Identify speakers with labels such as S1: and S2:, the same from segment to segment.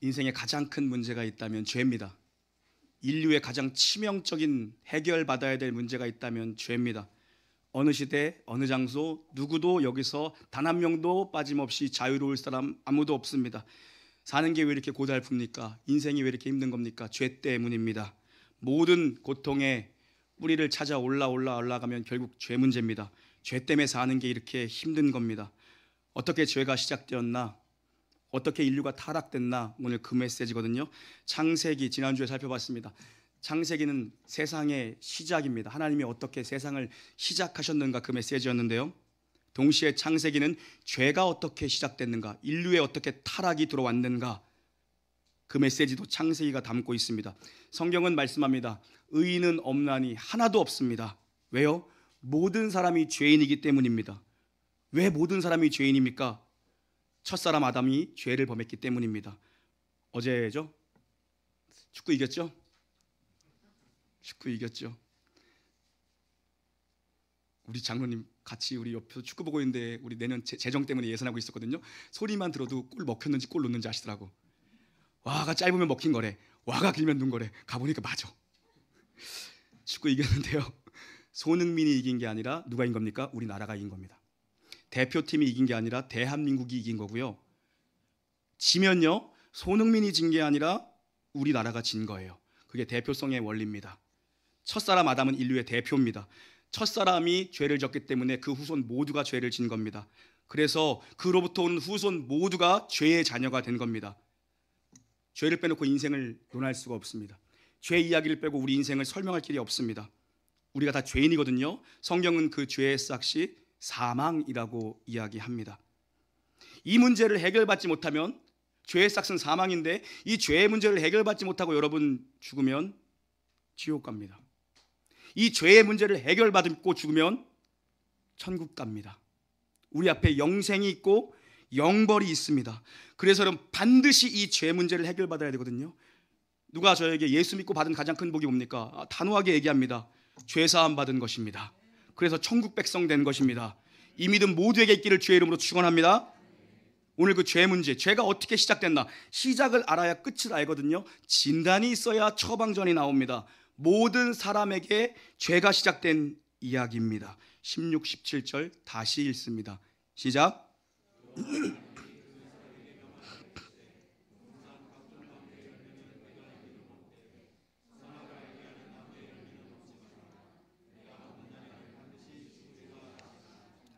S1: 인생에 가장 큰 문제가 있다면 죄입니다. 인류의 가장 치명적인 해결받아야 될 문제가 있다면 죄입니다. 어느 시대, 어느 장소, 누구도 여기서 단 한 명도 빠짐없이 자유로울 사람 아무도 없습니다. 사는 게 왜 이렇게 고달픕니까? 인생이 왜 이렇게 힘든 겁니까? 죄 때문입니다. 모든 고통의 뿌리를 찾아 올라가면 결국 죄 문제입니다. 죄 때문에 사는 게 이렇게 힘든 겁니다. 어떻게 죄가 시작되었나? 어떻게 인류가 타락됐나? 오늘 그 메시지거든요. 창세기, 지난주에 살펴봤습니다. 창세기는 세상의 시작입니다. 하나님이 어떻게 세상을 시작하셨는가, 그 메시지였는데요. 동시에 창세기는 죄가 어떻게 시작됐는가, 인류에 어떻게 타락이 들어왔는가, 그 메시지도 창세기가 담고 있습니다. 성경은 말씀합니다. 의인은 없나니 하나도 없습니다. 왜요? 모든 사람이 죄인이기 때문입니다. 왜 모든 사람이 죄인입니까? 첫사람 아담이 죄를 범했기 때문입니다. 어제죠? 축구 이겼죠? 축구 이겼죠. 우리 장로님 같이 우리 옆에서 축구 보고 있는데 우리 내년 재정 때문에 예산하고 있었거든요. 소리만 들어도 골 먹혔는지 골 넣는지 아시더라고. 와가 짧으면 먹힌 거래, 와가 길면 눈 거래. 가보니까 맞아. 축구 이겼는데요, 손흥민이 이긴 게 아니라 누가 이긴 겁니까? 우리나라가 이긴 겁니다. 대표팀이 이긴 게 아니라 대한민국이 이긴 거고요. 지면요, 손흥민이 진 게 아니라 우리나라가 진 거예요. 그게 대표성의 원리입니다. 첫사람 아담은 인류의 대표입니다. 첫사람이 죄를 졌기 때문에 그 후손 모두가 죄를 진 겁니다. 그래서 그로부터 오는 후손 모두가 죄의 자녀가 된 겁니다. 죄를 빼놓고 인생을 논할 수가 없습니다. 죄 이야기를 빼고 우리 인생을 설명할 길이 없습니다. 우리가 다 죄인이거든요. 성경은 그 죄의 싹이 사망이라고 이야기합니다. 이 문제를 해결받지 못하면, 죄의 싹은 사망인데 이 죄의 문제를 해결받지 못하고 여러분 죽으면 지옥 갑니다. 이 죄의 문제를 해결받고 죽으면 천국 갑니다. 우리 앞에 영생이 있고 영벌이 있습니다. 그래서 여러분 반드시 이 죄 문제를 해결받아야 되거든요. 누가 저에게 예수 믿고 받은 가장 큰 복이 뭡니까? 단호하게 얘기합니다. 죄 사함 받은 것입니다. 그래서 천국 백성 된 것입니다. 이 믿음 모두에게 있기를 주의 이름으로 축원합니다. 오늘 그 죄 문제, 죄가 어떻게 시작됐나, 시작을 알아야 끝을 알거든요. 진단이 있어야 처방전이 나옵니다. 모든 사람에게 죄가 시작된 이야기입니다. 16, 17절 다시 읽습니다. 시작.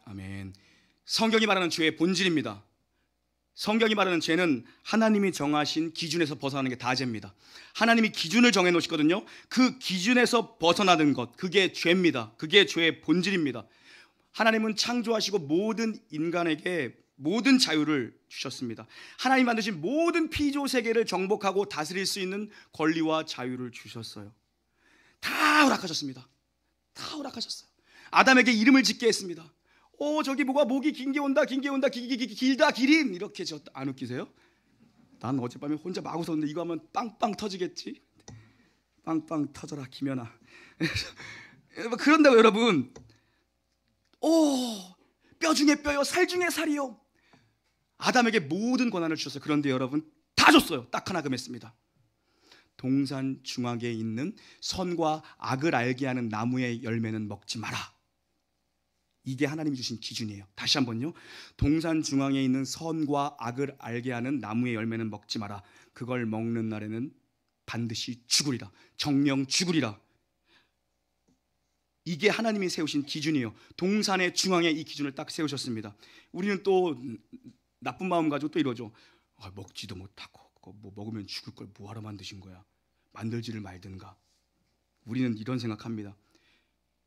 S1: 아멘. 성경이 말하는 죄의 본질입니다. 성경이 말하는 죄는 하나님이 정하신 기준에서 벗어나는 게 다 죄입니다. 하나님이 기준을 정해 놓으시거든요. 그 기준에서 벗어나는 것, 그게 죄입니다. 그게 죄의 본질입니다. 하나님은 창조하시고 모든 인간에게 모든 자유를 주셨습니다. 하나님 만드신 모든 피조 세계를 정복하고 다스릴 수 있는 권리와 자유를 주셨어요. 다 허락하셨습니다. 다 허락하셨어요. 아담에게 이름을 짓게 했습니다. 저기 뭐가 목이 긴 게 온다, 길다, 기린, 이렇게 안 웃기세요? 난 어젯밤에 혼자 마구 섰는데 이거 하면 빵빵 터지겠지? 빵빵 터져라 김연아. 그런다고 여러분, 뼈 중에 뼈요, 살 중에 살이요. 아담에게 모든 권한을 주셨어요. 그런데 여러분 다 줬어요. 딱 하나 금했습니다. 동산 중앙에 있는 선과 악을 알게 하는 나무의 열매는 먹지 마라. 이게 하나님이 주신 기준이에요. 다시 한번요. 동산 중앙에 있는 선과 악을 알게 하는 나무의 열매는 먹지 마라. 그걸 먹는 날에는 반드시 죽으리라. 정령 죽으리라. 이게 하나님이 세우신 기준이에요. 동산의 중앙에 이 기준을 딱 세우셨습니다. 우리는 또 나쁜 마음 가지고 또 이러죠. 먹지도 못하고 뭐 먹으면 죽을 걸 뭐하러 만드신 거야. 만들지를 말든가. 우리는 이런 생각합니다.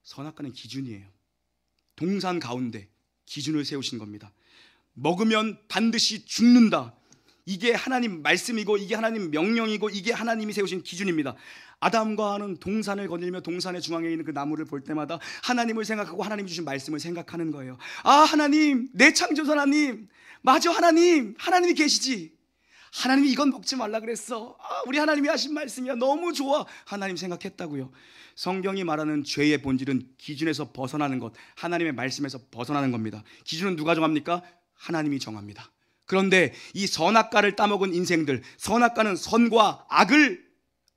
S1: 선악과는 기준이에요. 동산 가운데 기준을 세우신 겁니다. 먹으면 반드시 죽는다. 이게 하나님 말씀이고 이게 하나님 명령이고 이게 하나님이 세우신 기준입니다. 아담과 하와는 동산을 거닐며 동산의 중앙에 있는 그 나무를 볼 때마다 하나님을 생각하고 하나님 주신 말씀을 생각하는 거예요. 하나님, 내 창조주 하나님, 맞아, 하나님이 계시지. 하나님이 이건 먹지 말라 그랬어. 우리 하나님이 하신 말씀이야, 너무 좋아. 하나님 생각했다고요. 성경이 말하는 죄의 본질은 기준에서 벗어나는 것, 하나님의 말씀에서 벗어나는 겁니다. 기준은 누가 정합니까? 하나님이 정합니다. 그런데 이 선악과를 따먹은 인생들, 선악과는 선과 악을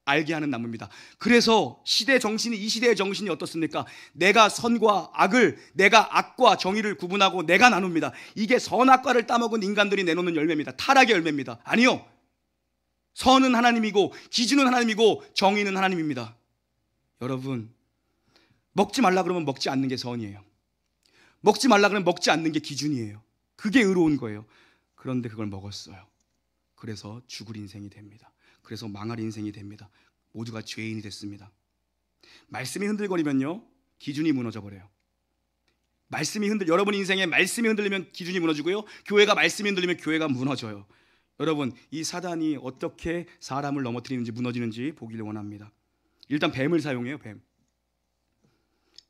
S1: 알게 하는 나무입니다. 그래서 시대 정신이, 이 시대의 정신이 어떻습니까? 내가 선과 악을, 내가 악과 정의를 구분하고 내가 나눕니다. 이게 선악과를 따먹은 인간들이 내놓는 열매입니다. 타락의 열매입니다. 아니요, 선은 하나님이고 기준은 하나님이고 정의는 하나님입니다. 여러분, 먹지 말라 그러면 먹지 않는 게 선이에요. 먹지 말라 그러면 먹지 않는 게 기준이에요. 그게 의로운 거예요. 그런데 그걸 먹었어요. 그래서 죽을 인생이 됩니다. 그래서 망할 인생이 됩니다. 모두가 죄인이 됐습니다. 말씀이 흔들거리면요, 기준이 무너져 버려요. 여러분 인생에 말씀이 흔들리면 기준이 무너지고요, 교회가 말씀이 흔들리면 교회가 무너져요. 여러분, 이 사단이 어떻게 사람을 넘어뜨리는지, 무너지는지 보기를 원합니다. 일단 뱀을 사용해요.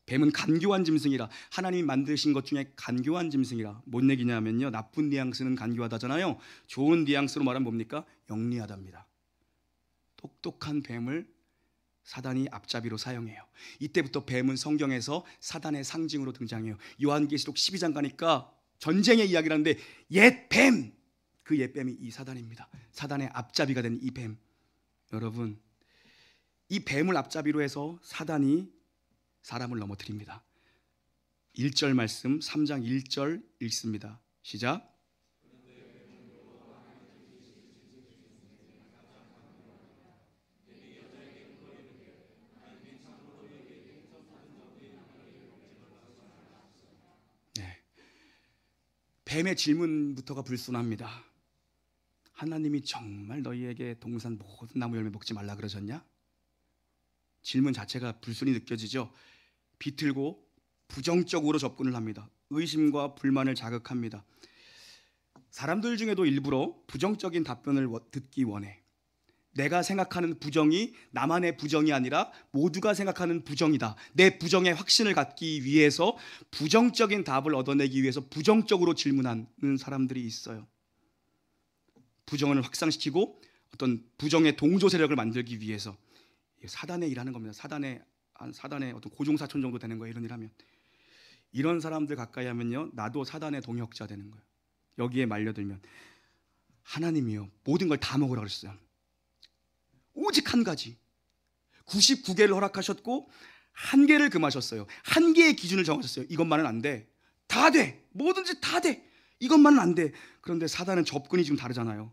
S1: 뱀은 간교한 짐승이라, 하나님이 만드신 것 중에 간교한 짐승이라. 뭔 얘기냐면요, 나쁜 뉘앙스는 간교하다잖아요. 좋은 뉘앙스로 말하면 뭡니까? 영리하답니다. 똑똑한 뱀을 사단이 앞잡이로 사용해요. 이때부터 뱀은 성경에서 사단의 상징으로 등장해요. 요한계시록 12장 가니까 전쟁의 이야기라는데 옛뱀, 그 옛뱀이 이 사단입니다. 사단의 앞잡이가 된 이 뱀. 여러분, 이 뱀을 앞잡이로 해서 사단이 사람을 넘어뜨립니다. 1절 말씀 3장 1절 읽습니다. 시작. 뱀의 질문부터가 불순합니다. 하나님이 정말 너희에게 동산 모든 나무 열매 먹지 말라 그러셨냐? 질문 자체가 불순이 느껴지죠. 비틀고 부정적으로 접근을 합니다. 의심과 불만을 자극합니다. 사람들 중에도 일부러 부정적인 답변을 듣기 원해. 내가 생각하는 부정이 나만의 부정이 아니라 모두가 생각하는 부정이다. 내 부정에 확신을 갖기 위해서, 부정적인 답을 얻어내기 위해서 부정적으로 질문하는 사람들이 있어요. 부정을 확산시키고 어떤 부정의 동조 세력을 만들기 위해서. 사단의 일하는 겁니다. 사단의 어떤 고종사촌 정도 되는 거예요. 이런 일하면. 이런 사람들 가까이 하면요, 나도 사단의 동역자 되는 거예요. 여기에 말려들면. 하나님이요, 모든 걸 다 먹으라 그랬어요. 오직 한 가지, 99개를 허락하셨고 1개를 금하셨어요. 1개의 기준을 정하셨어요. 이것만은 안 돼. 다 돼. 뭐든지 다 돼. 이것만은 안 돼. 그런데 사단은 접근이 지금 다르잖아요.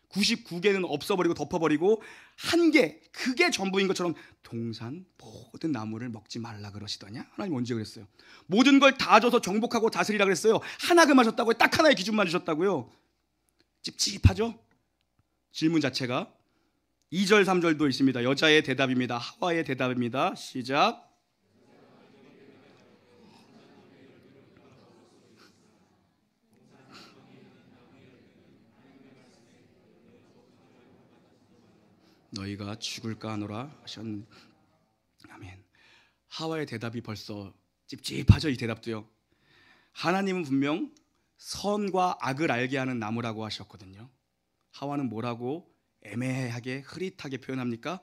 S1: 99개는 없어버리고 덮어버리고 1개, 그게 전부인 것처럼 동산 모든 나무를 먹지 말라 그러시더냐? 하나님 언제 그랬어요? 모든 걸 다 줘서 정복하고 다스리라 그랬어요. 하나 금하셨다고요? 딱 하나의 기준만 주셨다고요? 찝찝하죠? 질문 자체가. 2절 3절도 있습니다. 여자의 대답입니다. 하와의 대답입니다. 시작. 너희가 죽을까 하노라 하셨는. 아멘. 하와의 대답이 벌써 찝찝하죠. 이 대답도요. 하나님은 분명 선과 악을 알게 하는 나무라고 하셨거든요. 하와는 뭐라고 애매하게 흐릿하게 표현합니까?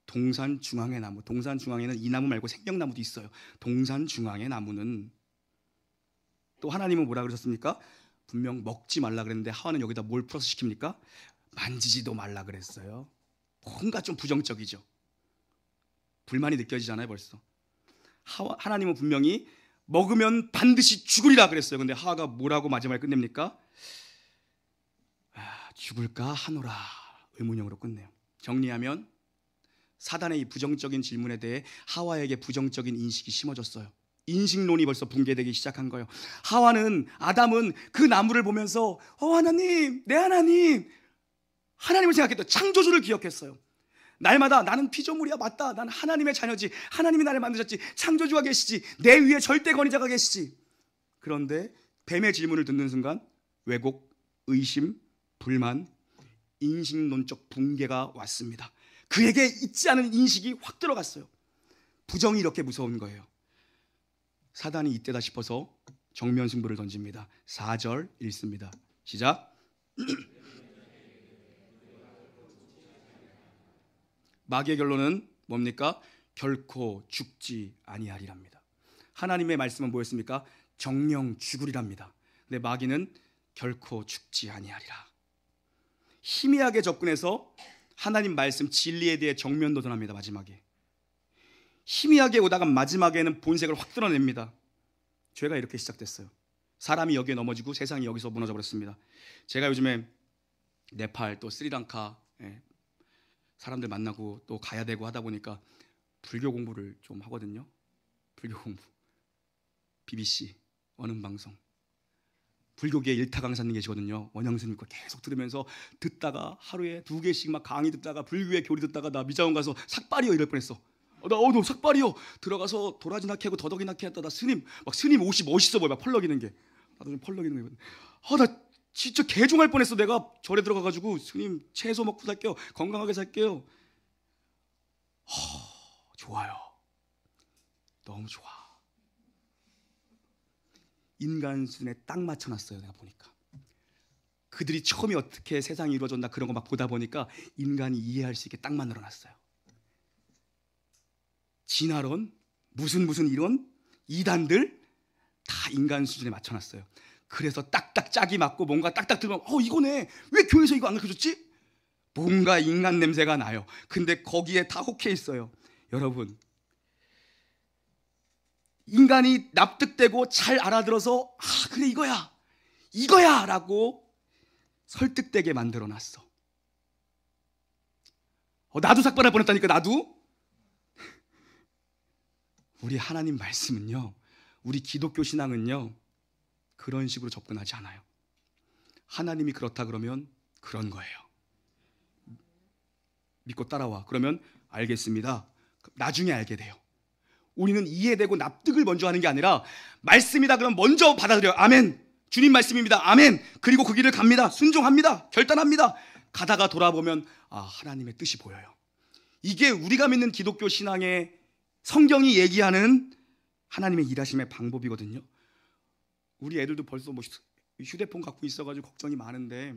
S1: 동산 중앙의 나무. 동산 중앙에는 이 나무 말고 생명나무도 있어요. 동산 중앙의 나무는, 또 하나님은 뭐라 그러셨습니까? 분명 먹지 말라 그랬는데 하와는 여기다 뭘 플러스 시킵니까? 만지지도 말라 그랬어요. 뭔가 좀 부정적이죠. 불만이 느껴지잖아요. 벌써. 하나님은 분명히 먹으면 반드시 죽으리라 그랬어요. 근데 하와가 뭐라고 마지막에 끝냅니까? 죽을까 하노라. 의문형으로 끝내요. 정리하면 사단의 이 부정적인 질문에 대해 하와에게 부정적인 인식이 심어졌어요. 인식론이 벌써 붕괴되기 시작한 거예요. 아담은 그 나무를 보면서 하나님, 내 하나님, 하나님을 생각했던 창조주를 기억했어요. 날마다 나는 피조물이야. 맞다. 난 하나님의 자녀지. 하나님이 나를 만드셨지. 창조주가 계시지. 내 위에 절대 권위자가 계시지. 그런데 뱀의 질문을 듣는 순간 왜곡, 의심, 불만, 인식론적 붕괴가 왔습니다. 그에게 있지 않은 인식이 확 들어갔어요. 부정이 이렇게 무서운 거예요. 사단이 이때다 싶어서 정면 승부를 던집니다. 4절 읽습니다. 시작. 마귀의 결론은 뭡니까? 결코 죽지 아니하리랍니다. 하나님의 말씀은 뭐였습니까? 정령 죽으리랍니다. 근데 마귀는 결코 죽지 아니하리라. 희미하게 접근해서 하나님 말씀 진리에 대해 정면 도전합니다. 마지막에 희미하게 오다가 마지막에는 본색을 확 드러냅니다. 죄가 이렇게 시작됐어요. 사람이 여기에 넘어지고 세상이 여기서 무너져 버렸습니다. 제가 요즘에 네팔 또 스리랑카 사람들 만나고 또 가야 되고 하다 보니까 불교 공부를 좀 하거든요. 불교 공부 BBC 원음방송 불교계 일타 강사님 계시거든요. 원영스님 거 계속 들으면서 듣다가 하루에 2개씩 막 강의 듣다가 불교의 교리 듣다가 나 미자원 가서 삭발이요 이럴 뻔했어. 너 삭발이요. 들어가서 도라지나 캐고 더덕이나 캐었다. 나 스님 옷이 멋있어 보여. 막 펄럭이는 게. 나도 좀 펄럭이는 거. 나 진짜 개종할 뻔했어. 내가 절에 들어가가지고 스님 채소 먹고 살게요. 건강하게 살게요. 좋아요. 너무 좋아. 인간 수준에 딱 맞춰놨어요. 내가 보니까 그들이 처음에 어떻게 세상이 이루어졌나 그런 거 막 보다 보니까 인간이 이해할 수 있게 딱 만들어놨어요. 진화론, 무슨 이론, 이단들 다 인간 수준에 맞춰놨어요. 그래서 딱딱 짝이 맞고 뭔가 딱딱 들으면 이거네. 왜 교회에서 이거 안 가르쳐줬지? 뭔가 인간 냄새가 나요. 근데 거기에 다 혹해 있어요. 여러분, 인간이 납득되고 잘 알아들어서 그래 이거야 라고 설득되게 만들어놨어. 나도 삭발할 뻔했다니까. 나도. 우리 하나님 말씀은요, 우리 기독교 신앙은요 그런 식으로 접근하지 않아요. 하나님이 그렇다 그러면 그런 거예요. 믿고 따라와. 그러면 알겠습니다. 나중에 알게 돼요. 우리는 이해되고 납득을 먼저 하는 게 아니라 말씀이다 그러면 먼저 받아들여요. 아멘. 주님 말씀입니다. 아멘. 그리고 그 길을 갑니다. 순종합니다. 결단합니다. 가다가 돌아보면 하나님의 뜻이 보여요. 이게 우리가 믿는 기독교 신앙의 성경이 얘기하는 하나님의 일하심의 방법이거든요. 우리 애들도 벌써 휴대폰 갖고 있어가지고 걱정이 많은데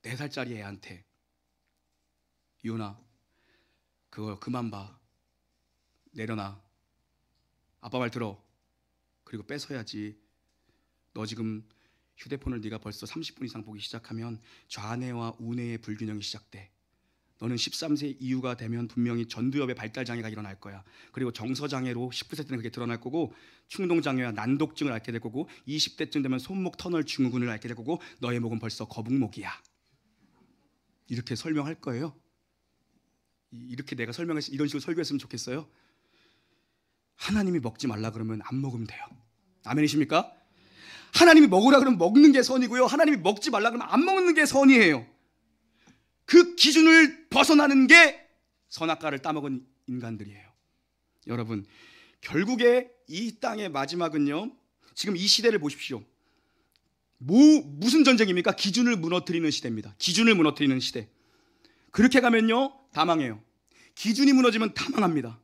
S1: 4살짜리 애한테 이혼아 그거 그만 봐. 내려놔. 아빠 말 들어. 그리고 뺏어야지. 너 지금 휴대폰을 네가 벌써 30분 이상 보기 시작하면 좌뇌와 우뇌의 불균형이 시작돼. 너는 13세 이후가 되면 분명히 전두엽의 발달 장애가 일어날 거야. 그리고 정서 장애로 19세 때는 그게 드러날 거고 충동 장애와 난독증을 앓게 될 거고 20대쯤 되면 손목 터널 증후군을 앓게 될 거고 너의 목은 벌써 거북목이야. 이렇게 설명할 거예요. 이렇게 내가 설명해서 이런 식으로 설교했으면 좋겠어요. 하나님이 먹지 말라 그러면 안 먹으면 돼요. 아멘이십니까? 하나님이 먹으라 그러면 먹는 게 선이고요. 하나님이 먹지 말라 그러면 안 먹는 게 선이에요. 그 기준을 벗어나는 게 선악과를 따먹은 인간들이에요. 여러분, 결국에 이 땅의 마지막은요, 지금 이 시대를 보십시오. 무슨 전쟁입니까? 기준을 무너뜨리는 시대입니다. 기준을 무너뜨리는 시대. 그렇게 가면요 다 망해요. 기준이 무너지면 다 망합니다.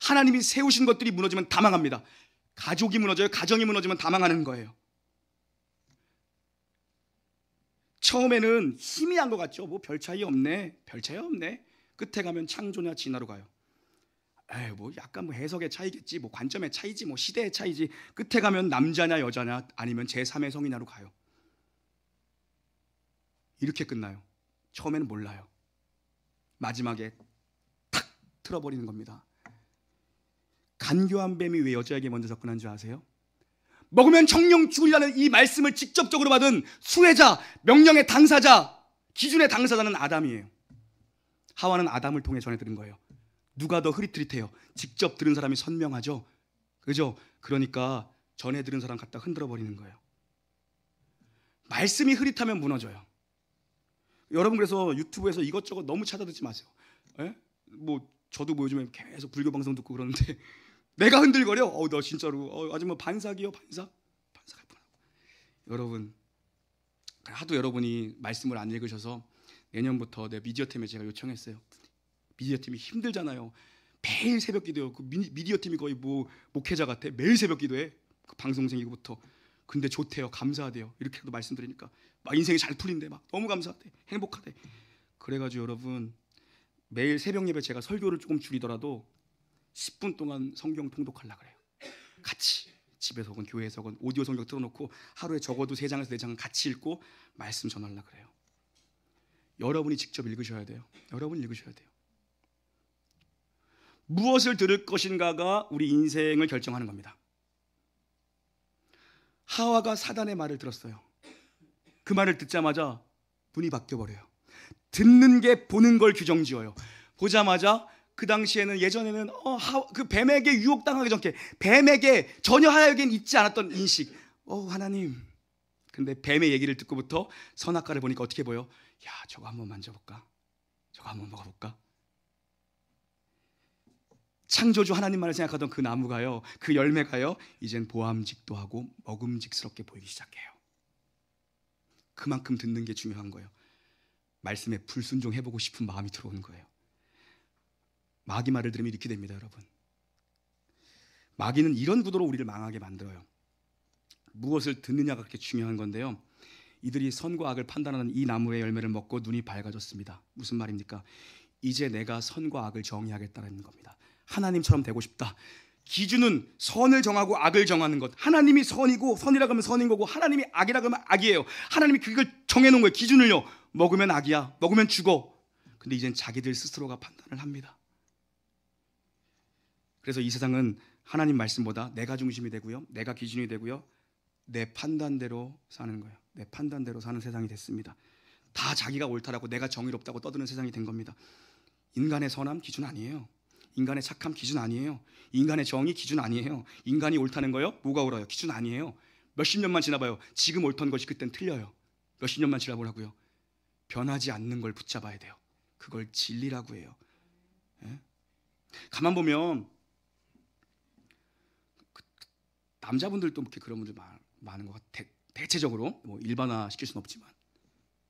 S1: 하나님이 세우신 것들이 무너지면 다 망합니다. 가족이 무너져요. 가정이 무너지면 다 망하는 거예요. 처음에는 희미한 것 같죠. 별 차이 없네. 별 차이 없네. 끝에 가면 창조냐 진화로 가요. 약간 해석의 차이겠지. 관점의 차이지. 시대의 차이지. 끝에 가면 남자냐 여자냐 아니면 제3의 성이냐로 가요. 이렇게 끝나요. 처음에는 몰라요. 마지막에 탁 틀어버리는 겁니다. 간교한 뱀이 왜 여자에게 먼저 접근한 줄 아세요? 먹으면 정령 죽으리라는 이 말씀을 직접적으로 받은 수혜자, 명령의 당사자, 기준의 당사자는 아담이에요. 하와는 아담을 통해 전해들은 거예요. 누가 더 흐릿흐릿해요? 직접 들은 사람이 선명하죠. 그죠? 그러니까 전해 들은 사람 갖다 흔들어 버리는 거예요. 말씀이 흐릿하면 무너져요. 여러분, 그래서 유튜브에서 이것저것 너무 찾아듣지 마세요. 저도 요즘에 계속 불교 방송 듣고 그러는데 내가 흔들거려. 너 진짜로 아주 반삭이요. 반삭 할 뻔하고. 여러분, 하도 여러분이 말씀을 안 읽으셔서 내년부터 내 미디어팀에 제가 요청했어요. 미디어팀이 힘들잖아요. 매일 새벽 기도요. 그 미디어팀이 거의 목회자 같아. 매일 새벽 기도해. 그 방송생이고부터. 근데 좋대요. 감사하대요. 이렇게도 말씀드리니까 막 인생이 잘 풀린대. 막 너무 감사하대. 행복하대. 그래가지고 여러분, 매일 새벽 예배 제가 설교를 조금 줄이더라도 10분 동안 성경 통독하려고 그래요. 같이 집에서 혹은 교회에서 혹은 오디오 성경 틀어놓고 하루에 적어도 3장에서 4장 같이 읽고 말씀 전하려고 그래요. 여러분이 직접 읽으셔야 돼요. 여러분이 읽으셔야 돼요. 무엇을 들을 것인가가 우리 인생을 결정하는 겁니다. 하와가 사단의 말을 들었어요. 그 말을 듣자마자 눈이 바뀌어버려요. 듣는 게 보는 걸 규정지어요. 보자마자 그 당시에는 예전에는 그 뱀에게 유혹당하기 전에 뱀에게 전혀 하나에겐 있지 않았던 인식. 하나님. 근데 뱀의 얘기를 듣고부터 선악과를 보니까 어떻게 보여? 야, 저거 한번 만져볼까? 저거 한번 먹어볼까? 창조주 하나님만을 생각하던 그 나무가요, 그 열매가요, 이젠 보암직도 하고 먹음직스럽게 보이기 시작해요. 그만큼 듣는 게 중요한 거예요. 말씀에 불순종해보고 싶은 마음이 들어오는 거예요. 마귀 말을 들으면 이렇게 됩니다, 여러분. 마귀는 이런 구도로 우리를 망하게 만들어요. 무엇을 듣느냐가 그렇게 중요한 건데요, 이들이 선과 악을 판단하는 이 나무의 열매를 먹고 눈이 밝아졌습니다. 무슨 말입니까? 이제 내가 선과 악을 정의하겠다는 겁니다. 하나님처럼 되고 싶다. 기준은 선을 정하고 악을 정하는 것. 하나님이 선이고 선이라고 하면 선인 거고, 하나님이 악이라고 하면 악이에요. 하나님이 그걸 정해놓은 거예요. 기준을요. 먹으면 악이야, 먹으면 죽어. 근데 이젠 자기들 스스로가 판단을 합니다. 그래서 이 세상은 하나님 말씀보다 내가 중심이 되고요, 내가 기준이 되고요, 내 판단대로 사는 거예요. 내 판단대로 사는 세상이 됐습니다. 다 자기가 옳다라고, 내가 정의롭다고 떠드는 세상이 된 겁니다. 인간의 선함 기준 아니에요. 인간의 착함 기준 아니에요. 인간의 정의 기준 아니에요. 인간이 옳다는 거요? 뭐가 옳아요? 기준 아니에요. 몇십 년만 지나봐요. 지금 옳던 것이 그땐 틀려요. 몇십 년만 지나보라고요. 변하지 않는 걸 붙잡아야 돼요. 그걸 진리라고 해요. 예? 가만 보면 남자분들도 이렇게 그런 분들 많은 것 같아요. 대체적으로 뭐 일반화 시킬 수는 없지만,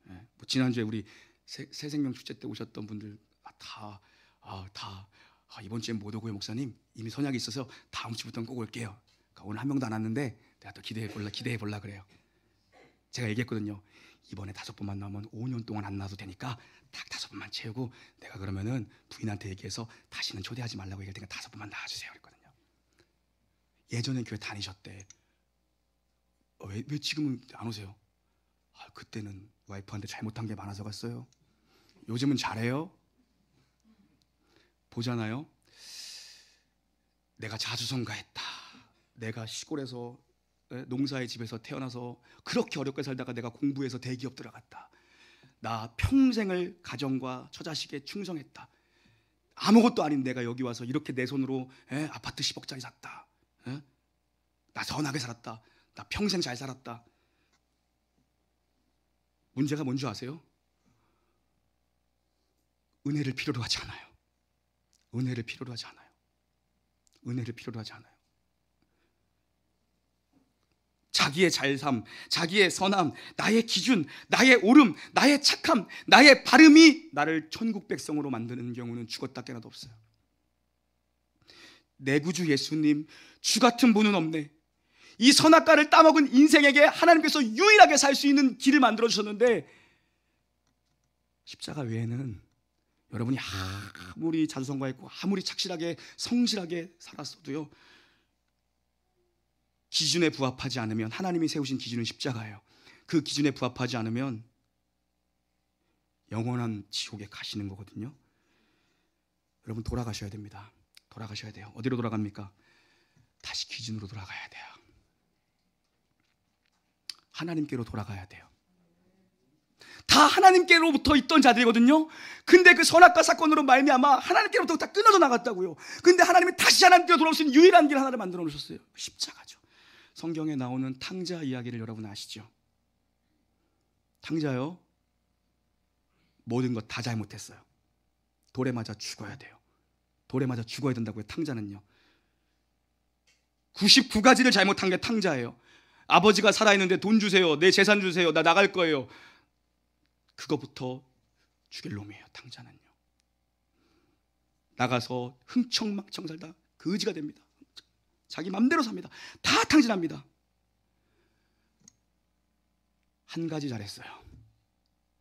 S1: 예? 뭐 지난주에 우리 새생명 축제 때 오셨던 분들 다 이번 주엔 못 오고요, 목사님. 이미 선약이 있어서 다음 주부터는 꼭 올게요. 그러니까 오늘 한 명도 안 왔는데 내가 또 기대해 볼라 그래요. 제가 얘기했거든요. 이번에 5번만 나오면 5년 동안 안 나와도 되니까 딱 5번만 채우고, 내가 그러면은 부인한테 얘기해서 다시는 초대하지 말라고 얘기할 테니까 5번만 나와주세요 그랬거든요. 예전엔 교회 다니셨대. 왜 지금은 안 오세요? 그때는 와이프한테 잘못한 게 많아서 갔어요. 요즘은 잘해요. 보잖아요. 내가 자주성가했다. 내가 시골에서 농사의 집에서 태어나서 그렇게 어렵게 살다가 내가 공부해서 대기업 들어갔다. 나 평생을 가정과 처자식에 충성했다. 아무것도 아닌 내가 여기 와서 이렇게 내 손으로 아파트 10억짜리 샀다. 나 선하게 살았다. 나 평생 잘 살았다. 문제가 뭔지 아세요? 은혜를 필요로 하지 않아요. 은혜를 필요로 하지 않아요. 은혜를 필요로 하지 않아요. 자기의 잘삼, 자기의 선함, 나의 기준, 나의 옳음, 나의 착함, 나의 바름이 나를 천국 백성으로 만드는 경우는 죽었다 깨나도 없어요. 내 구주 예수님, 주 같은 분은 없네. 이 선악과를 따먹은 인생에게 하나님께서 유일하게 살 수 있는 길을 만들어 주셨는데, 십자가 외에는 여러분이 아무리 자주성가했고 아무리 착실하게 성실하게 살았어도요, 기준에 부합하지 않으면, 하나님이 세우신 기준은 십자가예요. 그 기준에 부합하지 않으면 영원한 지옥에 가시는 거거든요. 여러분, 돌아가셔야 됩니다. 돌아가셔야 돼요. 어디로 돌아갑니까? 다시 기준으로 돌아가야 돼요. 하나님께로 돌아가야 돼요. 다 하나님께로부터 있던 자들이거든요. 근데 그 선악과 사건으로 말미암아 하나님께로부터 다 끊어져 나갔다고요. 근데 하나님이 다시 하나님께로 돌아올 수 있는 유일한 길 하나를 만들어 놓으셨어요. 십자가죠. 성경에 나오는 탕자 이야기를 여러분 아시죠? 탕자요, 모든 것 다 잘못했어요. 돌에 맞아 죽어야 돼요. 돌에 맞아 죽어야 된다고요. 탕자는요, 99가지를 잘못한 게 탕자예요. 아버지가 살아있는데 돈 주세요, 내 재산 주세요, 나 나갈 거예요. 그거부터 죽일 놈이에요. 탕자는요, 나가서 흥청망청 살다 거지가 됩니다. 자기 맘대로 삽니다. 다 탕진합니다. 한 가지 잘했어요.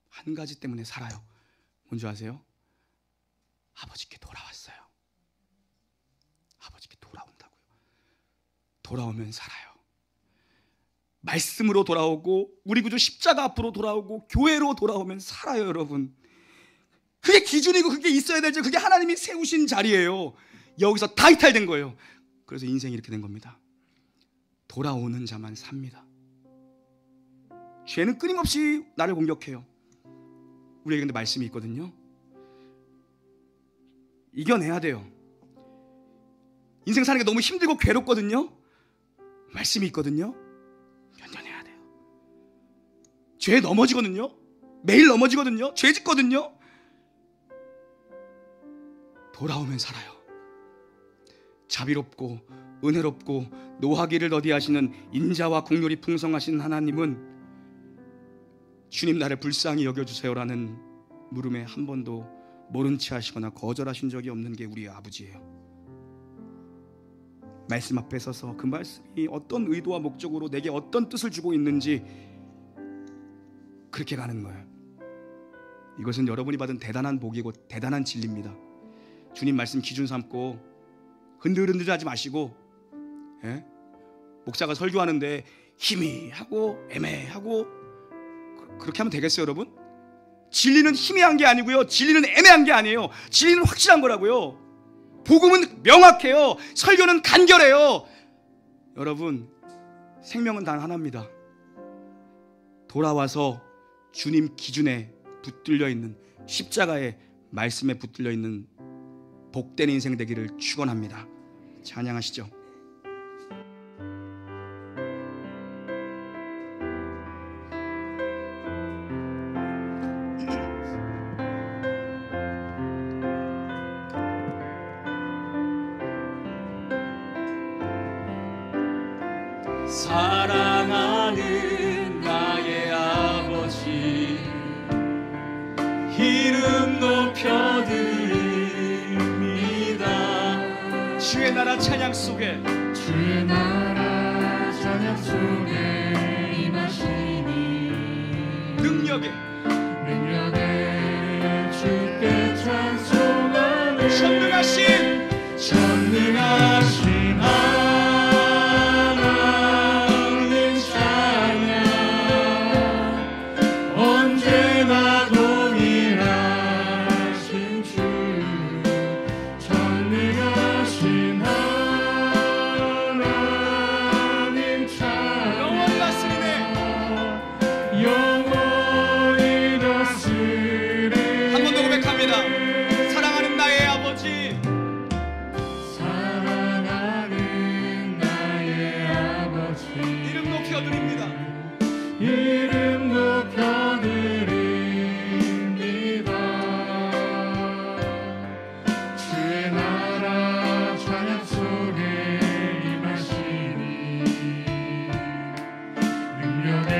S1: 한 가지 때문에 살아요. 뭔지 아세요? 아버지께 돌아왔어요. 아버지께 돌아온다고요. 돌아오면 살아요. 말씀으로 돌아오고 우리 구주 십자가 앞으로 돌아오고 교회로 돌아오면 살아요, 여러분. 그게 기준이고 그게 있어야 되죠. 그게 하나님이 세우신 자리예요. 여기서 다 이탈된 거예요. 그래서 인생이 이렇게 된 겁니다. 돌아오는 자만 삽니다. 죄는 끊임없이 나를 공격해요. 우리에게 근데 말씀이 있거든요. 이겨내야 돼요. 인생 사는 게 너무 힘들고 괴롭거든요. 말씀이 있거든요. 견뎌내야 돼요. 죄에 넘어지거든요. 매일 넘어지거든요. 죄 짓거든요. 돌아오면 살아요. 자비롭고 은혜롭고 노하기를 더디하시는 인자와 긍휼이 풍성하신 하나님은 주님 나를 불쌍히 여겨주세요라는 물음에 한 번도 모른 채 하시거나 거절하신 적이 없는 게 우리 아버지예요. 말씀 앞에 서서 그 말씀이 어떤 의도와 목적으로 내게 어떤 뜻을 주고 있는지 그렇게 가는 거예요. 이것은 여러분이 받은 대단한 복이고 대단한 진리입니다. 주님 말씀 기준 삼고 흔들흔들하지 마시고, 목사가 설교하는데 희미하고 애매하고 그렇게 하면 되겠어요, 여러분? 진리는 희미한 게 아니고요, 진리는 애매한 게 아니에요. 진리는 확실한 거라고요. 복음은 명확해요. 설교는 간결해요. 여러분, 생명은 단 하나입니다. 돌아와서 주님 기준에 붙들려 있는, 십자가의 말씀에 붙들려 있는 복된 인생 되기를 축원합니다. 찬양하시죠.
S2: 사랑하는 나의 아버지, 이름 높여드립니다.
S1: 주의 나라 찬양 속에,
S2: 주의 나라 찬양 속에 임하시니
S1: 능력에
S2: 주께 찬송하네.
S1: 전능하신
S2: 하나님 찬양, 언제나 동일하신 주, 전능하신 하나님 찬양,
S1: 영원히 다스리네.
S2: 영원히 다스리네.
S1: 한 번 더 고백합니다. 사랑하는 나의 아버지, 이름 높여드립니다.
S2: 이름 높여드립니다. 주의 나라 찬양 속에 임하시니 능력에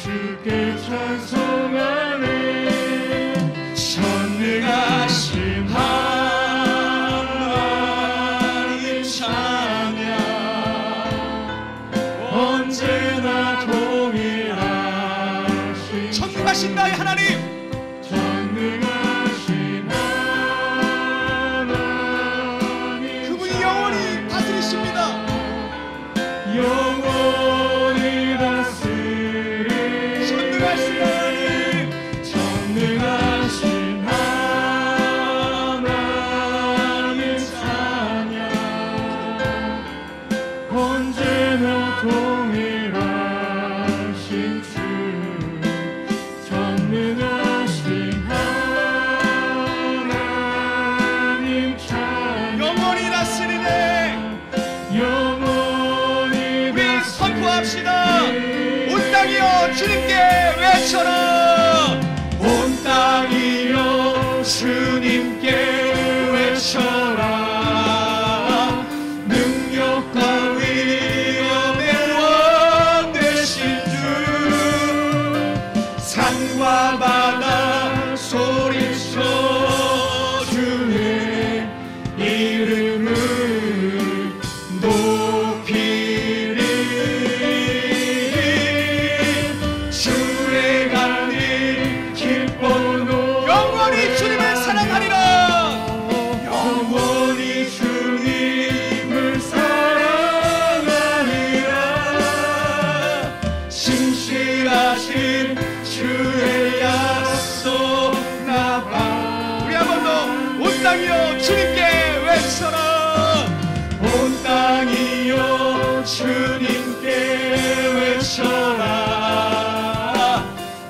S2: 주께 찬송하네. 전능하신 하나님 찬양, 언제나 동일하신
S1: 전능하신 나의 하나님,
S2: 전능하신 하나님,
S1: 그분이 영원히 다스리십니다.
S2: 영원히 다스리
S1: 전능하신 하나님,
S2: 전능하신 하나님 찬양, 언제나 동일하신 주, 전능하신 하나님 찬양,
S1: 영원히 다스리네.
S2: 영원히
S1: 우리 선포합시다. 온 땅이여 주님께 외쳐라.
S2: 온 땅이여 주님께 외쳐라. 능력과 위엄의 왕 되신 주, 산과 바다 소리쳐 주의 이름을 높이리. 주의 강림 기뻐
S1: 영원히 주님을 사랑하리라.
S2: 영원히 신실하신 주의 약속 나봐.
S1: 우리 한 번 더 온 땅이여 주님께 외쳐라.
S2: 온 땅이여 주님께 외쳐라.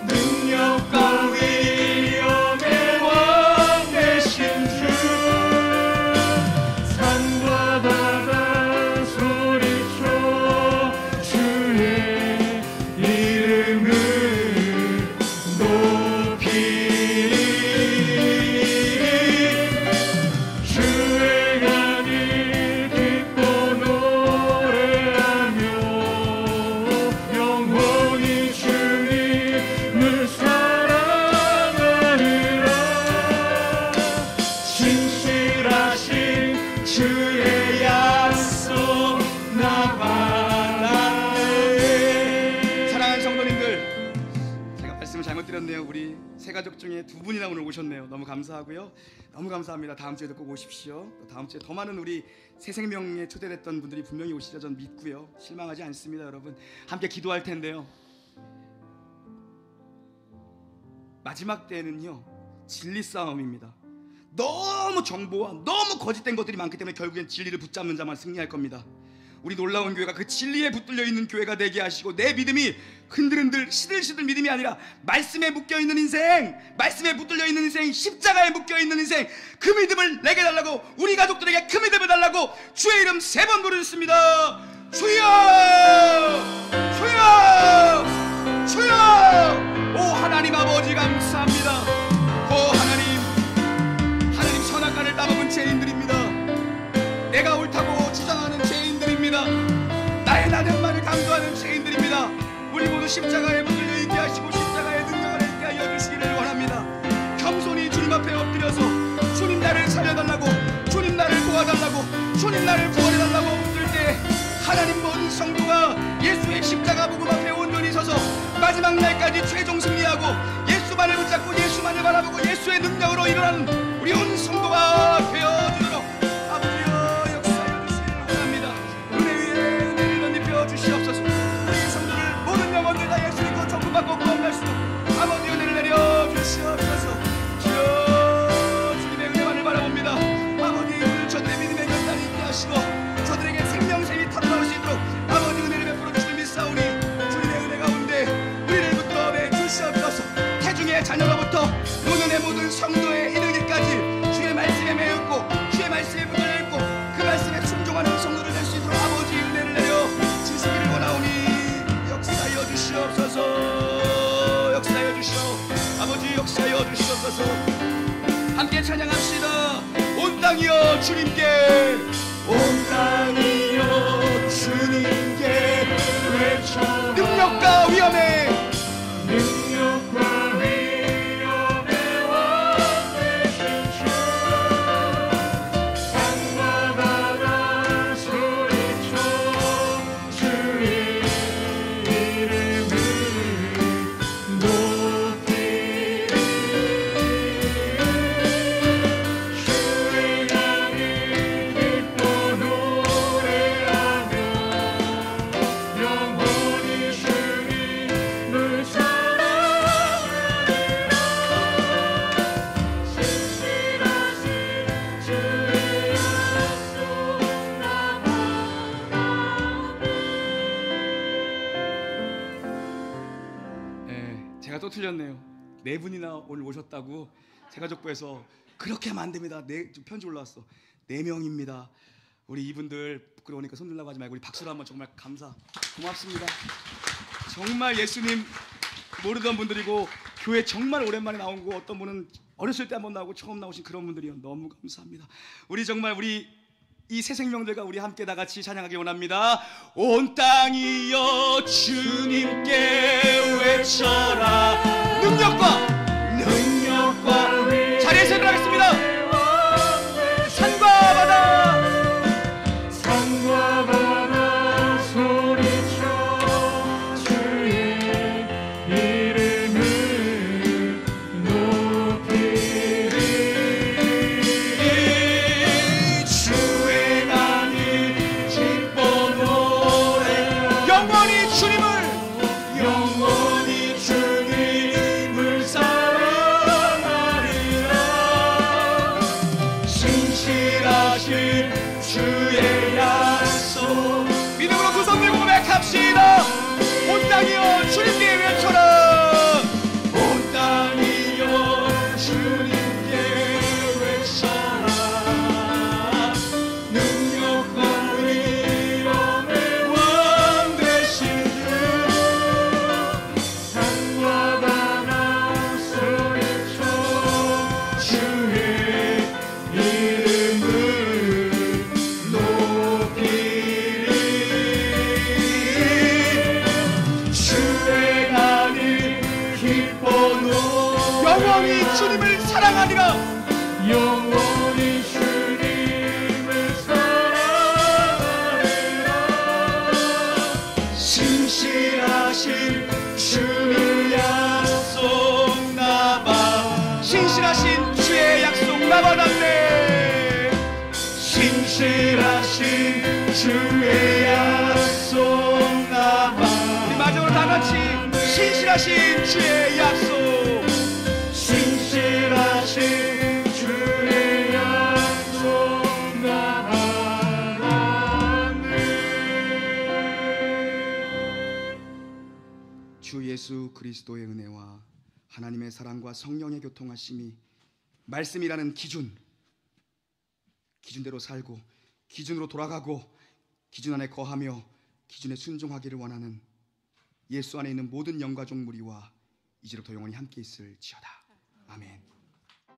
S2: 능력과 위엄의 왕 되신 주. 산과 바다 소리쳐 주의 이름을 높이리. 주의 간이 기뻐 노래하며 영원히 주님을 사랑하리라. 신실하신 주의 약속 나 바라네.
S1: 사랑하는 성도님들, 제가 말씀을 잘못 드렸네요. 우리 세 가족 중에 두 분이나 오늘 오셨네요. 너무 감사하고요. 너무 감사합니다. 다음 주에도 꼭 오십시오. 또 다음 주에 더 많은 우리 새 생명에 초대됐던 분들이 분명히 오시리라 전 믿고요. 실망하지 않습니다. 여러분 함께 기도할 텐데요. 마지막 때는요 진리 싸움입니다. 너무 정보와 너무 거짓된 것들이 많기 때문에 결국엔 진리를 붙잡는 자만 승리할 겁니다. 우리 놀라운 교회가 그 진리에 붙들려 있는 교회가 되게 하시고, 내 믿음이 흔들흔들 시들시들 믿음이 아니라 말씀에 묶여있는 인생, 말씀에 붙들려 있는 인생, 십자가에 묶여있는 인생, 그 믿음을 내게 달라고, 우리 가족들에게 그 믿음을 달라고 주의 이름 3번 부르셨습니다. 주여 주여 주여. 오 하나님 아버지 감사합니다. 오 하나님 선악과를 따먹은 죄인들입니다. 내가 옳다고 주장하는 죄인들입니다. 나의 나됨만을 강조하는 죄인들입니다. 우리 모두 십자가에 붙들려 있게 하시고 십자가의 능력을 있게 하여 주시기를 원합니다. 겸손히 주님 앞에 엎드려서 주님 나를 살려달라고, 주님 나를 도와달라고, 주님 나를 구원해달라고 엎드릴 때 하나님 모든 성도가 예수의 십자가 복음 앞에 온전히 서서 마지막 날까지 최종 승리하고 예수만을 붙잡고 예수만을 바라보고 예수의 능력으로 일어나는 우리 온 성도가 되어주도록 아버지여 역사해 주시기를 원합니다. 은혜 위에 은혜를 덧입혀 주시옵소서. 우리 성도들 모든 영혼들 다 예수 믿고 천국받고 구원할 수 아버지 은혜를 내려 주시옵소서. 주여 주님의 은혜만을 바라봅니다. 아버지 오늘 저들의 믿음의 결단이 있게 하시고 저들에게 생명샘이 터져나올 수 있도록 아버지 은혜를 베풀어 주시는 믿사오니 주님의 은혜 가운데 우리를 붙들어 매 주시옵소서. 태중의 자녀로부터 노년의 모든 성도의 이르기까지 주의 말씀에 매였고 주의 말씀에 붙들려 있고 그 말씀에 순종하는 성도를 될 수 있도록 아버지 은혜를 내려 주시기를 원하오니 역사하여 주시옵소서. 역사하여 주시오. 아버지 역사하여 주시옵소서. 함께 찬양합시다. 온 땅이여 주님께,
S2: 온 땅이여 주님께 외쳐.
S1: 능력과 위엄에
S2: 능력과 위엄의 왕 되신 주. 산과 바다 소리쳐 주의 이름을 높이리. 주의 간이 기뻐 노래하며 영원히 주님을 사랑하리라. 신실하신 주의 약속 나 바라네.
S1: 제가 또 틀렸네요. 4분이나 오늘 오셨다고 세가족부에서 그렇게 하면 안 됩니다. 편지 올라왔어. 4명입니다. 우리 이분들 부끄러우니까 손 들라고 하지 말고 우리 박수로 한번 정말 고맙습니다. 정말 예수님 모르던 분들이고 교회 정말 오랜만에 나온 거, 어떤 분은 어렸을 때 한번 나오고 처음 나오신 그런 분들이요. 너무 감사합니다. 우리 정말 우리 이 새 생명들과 우리 함께 다 같이 찬양하기 원합니다. 온 땅이여 주님께 외쳐라. 능력과 자리에서 일어나겠습니다. 산과 바다
S2: 소리쳐 주의 이름을 높이리. 주의 간이 기뻐 노래하며 영원히
S1: 영원히 주님을 사랑하리라.
S2: 영원히 주님을 사랑하리라.
S1: 신실하신 주의 약속 나봐. 신실하신 주의 약속 나봐놨네. 신실하신 주의 약속 나봐. 우리 마지막으로 다 같이 신실하신 주의 약속. 신실하신 주의 약속 나바라네. 주 예수 그리스도의 은혜와 하나님의 사랑과 성령의 교통하심이 말씀이라는 기준대로 살고 기준으로 돌아가고 기준 안에 거하며 기준에 순종하기를 원하는 예수 안에 있는 모든 영가족 무리와 이제부터 영원히 함께 있을지어다. 아멘.